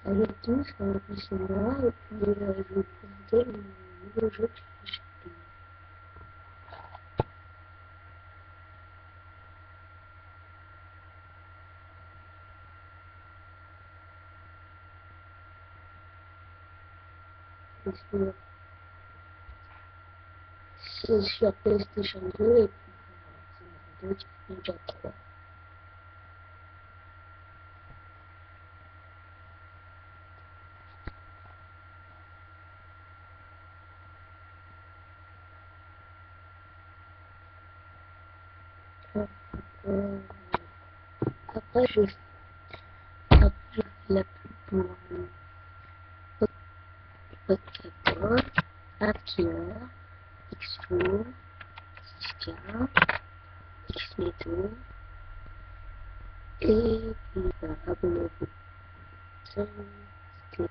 Salut à tous, c'est moi et puis je vais vous présenter mon nouveau jeu que j'ai acheté. C'est sur PlayStation 2 et puis c'est Ninja 3. Euh, après, je fais la pub pour Podcator, Hacker, Xflow, Ska, Xmeto, et puis abonnez-vous. Salut, c'était